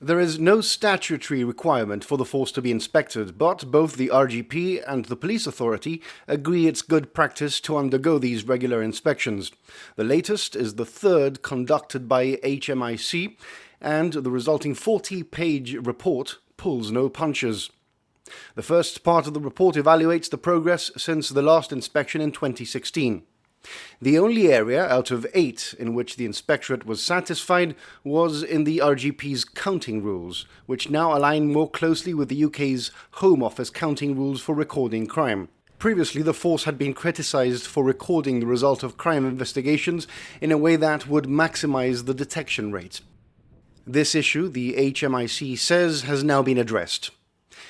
There is no statutory requirement for the force to be inspected, but both the RGP and the police authority agree it's good practice to undergo these regular inspections. The latest is the third conducted by HMIC, and the resulting 40-page report pulls no punches. The first part of the report evaluates the progress since the last inspection in 2016. The only area out of 8 in which the Inspectorate was satisfied was in the RGP's counting rules, which now align more closely with the UK's Home Office counting rules for recording crime. Previously, the force had been criticised for recording the result of crime investigations in a way that would maximise the detection rate. This issue, the HMIC says, has now been addressed.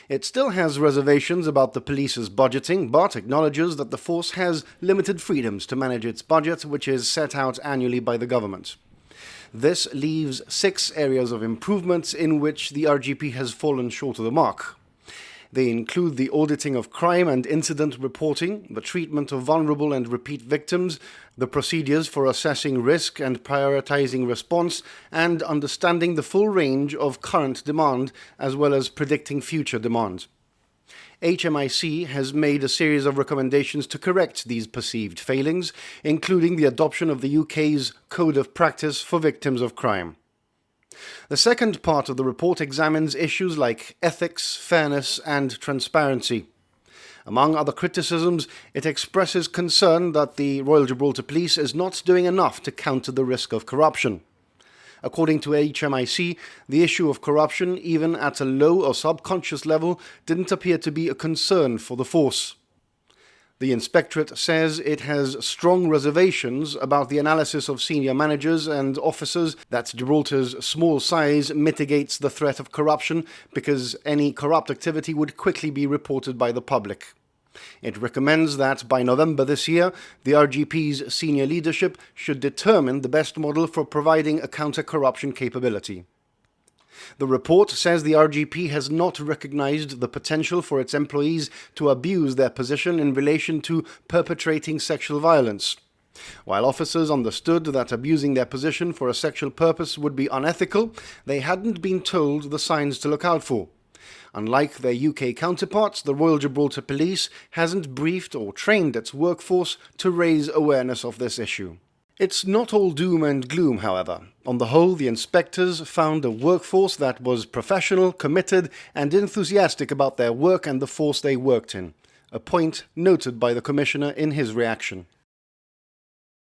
It still has reservations about the police's budgeting, but acknowledges that the force has limited freedoms to manage its budget, which is set out annually by the government. This leaves 6 areas of improvement in which the RGP has fallen short of the mark. They include the auditing of crime and incident reporting, the treatment of vulnerable and repeat victims, the procedures for assessing risk and prioritizing response, and understanding the full range of current demand as well as predicting future demand. HMIC has made a series of recommendations to correct these perceived failings, including the adoption of the UK's Code of Practice for Victims of Crime. The second part of the report examines issues like ethics, fairness, and transparency. Among other criticisms, it expresses concern that the Royal Gibraltar Police is not doing enough to counter the risk of corruption. According to HMIC, the issue of corruption, even at a low or subconscious level, didn't appear to be a concern for the force. The Inspectorate says it has strong reservations about the analysis of senior managers and officers that Gibraltar's small size mitigates the threat of corruption because any corrupt activity would quickly be reported by the public. It recommends that by November this year, the RGP's senior leadership should determine the best model for providing a counter-corruption capability. The report says the RGP has not recognised the potential for its employees to abuse their position in relation to perpetrating sexual violence. While officers understood that abusing their position for a sexual purpose would be unethical, they hadn't been told the signs to look out for. Unlike their UK counterparts, the Royal Gibraltar Police hasn't briefed or trained its workforce to raise awareness of this issue. It's not all doom and gloom, however. On the whole, the inspectors found a workforce that was professional, committed, and enthusiastic about their work and the force they worked in, a point noted by the Commissioner in his reaction.